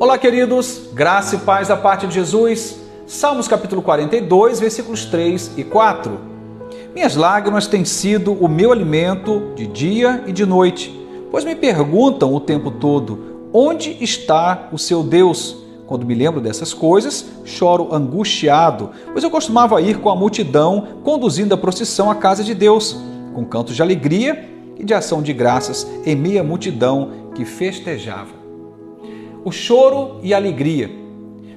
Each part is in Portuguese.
Olá, queridos, graça e paz da parte de Jesus. Salmos capítulo 42, versículos 3 e 4. Minhas lágrimas têm sido o meu alimento de dia e de noite, pois me perguntam o tempo todo, onde está o seu Deus? Quando me lembro dessas coisas, choro angustiado, pois eu costumava ir com a multidão conduzindo a procissão à casa de Deus, com cantos de alegria e de ação de graças em meia multidão que festejava. O choro e a alegria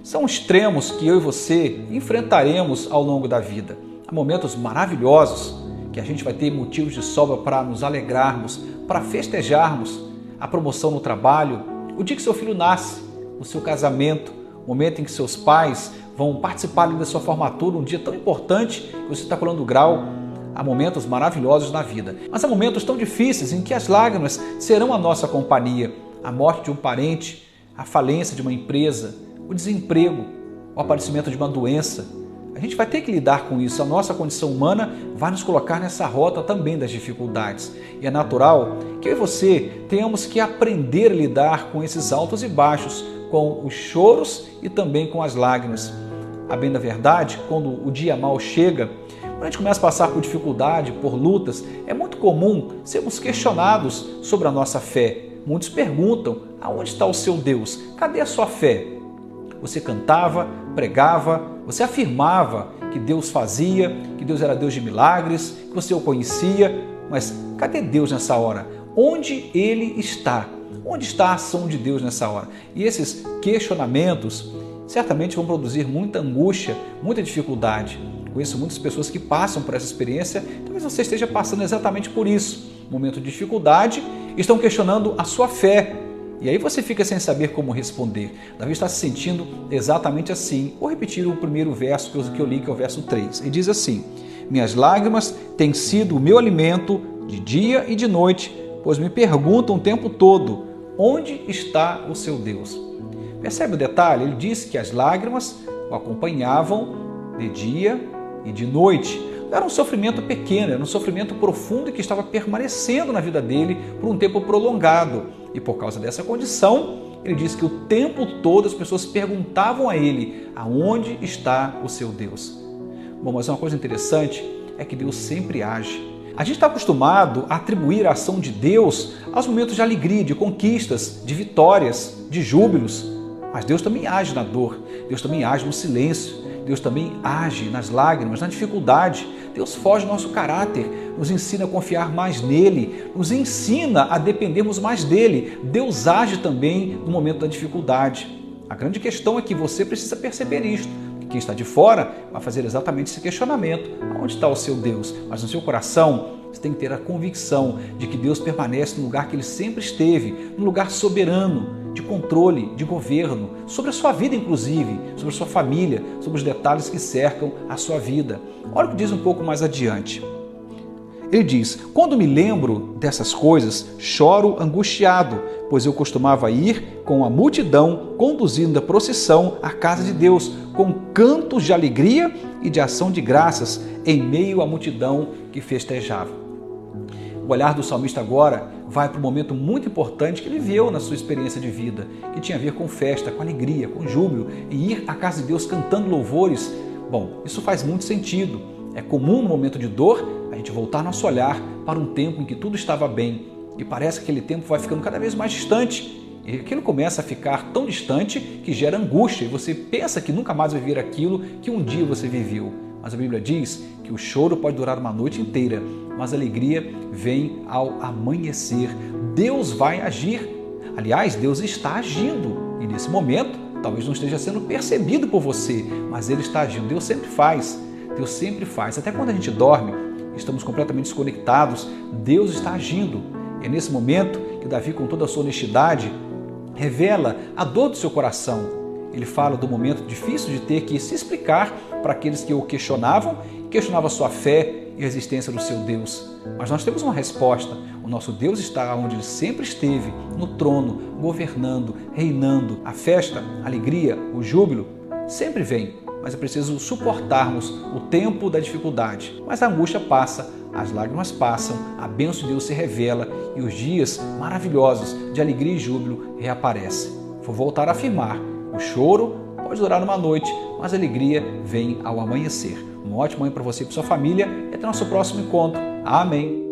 são extremos que eu e você enfrentaremos ao longo da vida. Há momentos maravilhosos que a gente vai ter motivos de sobra para nos alegrarmos, para festejarmos a promoção no trabalho, o dia que seu filho nasce, o seu casamento, o momento em que seus pais vão participar da sua formatura, um dia tão importante que você está colando o grau. Há momentos maravilhosos na vida, mas há momentos tão difíceis em que as lágrimas serão a nossa companhia. A morte de um parente, a falência de uma empresa, o desemprego, o aparecimento de uma doença. A gente vai ter que lidar com isso. A nossa condição humana vai nos colocar nessa rota também das dificuldades. E é natural que eu e você tenhamos que aprender a lidar com esses altos e baixos, com os choros e também com as lágrimas. A bem da verdade, quando o dia mal chega, quando a gente começa a passar por dificuldade, por lutas, é muito comum sermos questionados sobre a nossa fé. Muitos perguntam, aonde está o seu Deus? Cadê a sua fé? Você cantava, pregava, você afirmava que Deus fazia, que Deus era Deus de milagres, que você o conhecia, mas cadê Deus nessa hora? Onde Ele está? Onde está a ação de Deus nessa hora? E esses questionamentos certamente vão produzir muita angústia, muita dificuldade. Conheço muitas pessoas que passam por essa experiência, talvez você esteja passando exatamente por isso. Momento de dificuldade, estão questionando a sua fé. E aí você fica sem saber como responder. Davi está se sentindo exatamente assim. Vou repetir o primeiro verso que eu li, que é o verso 3. E diz assim: minhas lágrimas têm sido o meu alimento de dia e de noite, pois me perguntam o tempo todo, onde está o seu Deus? Percebe o detalhe? Ele diz que as lágrimas o acompanhavam de dia e de noite. Não era um sofrimento pequeno, era um sofrimento profundo que estava permanecendo na vida dele por um tempo prolongado. E por causa dessa condição, ele diz que o tempo todo as pessoas perguntavam a ele, aonde está o seu Deus? Bom, mas uma coisa interessante é que Deus sempre age. A gente está acostumado a atribuir a ação de Deus aos momentos de alegria, de conquistas, de vitórias, de júbilos. Mas Deus também age na dor, Deus também age no silêncio, Deus também age nas lágrimas, na dificuldade. Deus foge do nosso caráter, nos ensina a confiar mais nele, nos ensina a dependermos mais dele. Deus age também no momento da dificuldade. A grande questão é que você precisa perceber isto. Quem está de fora vai fazer exatamente esse questionamento. Onde está o seu Deus? Mas no seu coração você tem que ter a convicção de que Deus permanece no lugar que ele sempre esteve, no lugar soberano, de controle, de governo, sobre a sua vida inclusive, sobre a sua família, sobre os detalhes que cercam a sua vida. Olha o que diz um pouco mais adiante. Ele diz, quando me lembro dessas coisas, choro angustiado, pois eu costumava ir com a multidão conduzindo a procissão à casa de Deus, com cantos de alegria e de ação de graças em meio à multidão que festejava. O olhar do salmista agora vai para um momento muito importante que ele viveu na sua experiência de vida, que tinha a ver com festa, com alegria, com júbilo, e ir à casa de Deus cantando louvores. Bom, isso faz muito sentido. É comum no momento de dor a gente voltar nosso olhar para um tempo em que tudo estava bem e parece que aquele tempo vai ficando cada vez mais distante. E aquilo começa a ficar tão distante que gera angústia e você pensa que nunca mais vai viver aquilo que um dia você viveu. Mas a Bíblia diz que o choro pode durar uma noite inteira, mas a alegria vem ao amanhecer. Deus vai agir. Aliás, Deus está agindo. E nesse momento, talvez não esteja sendo percebido por você, mas Ele está agindo. Deus sempre faz. Deus sempre faz. Até quando a gente dorme, estamos completamente desconectados, Deus está agindo. E é nesse momento que Davi, com toda a sua honestidade, revela a dor do seu coração. Ele fala do momento difícil de ter que se explicar para aqueles que o questionavam a sua fé e a existência do seu Deus. Mas nós temos uma resposta. O nosso Deus está onde Ele sempre esteve, no trono, governando, reinando. A festa, a alegria, o júbilo sempre vem, mas é preciso suportarmos o tempo da dificuldade. Mas a angústia passa, as lágrimas passam, a bênção de Deus se revela e os dias maravilhosos de alegria e júbilo reaparecem. vou voltar a afirmar: o choro pode durar uma noite, mas a alegria vem ao amanhecer. Uma ótima manhã para você e para sua família e até nosso próximo encontro. Amém.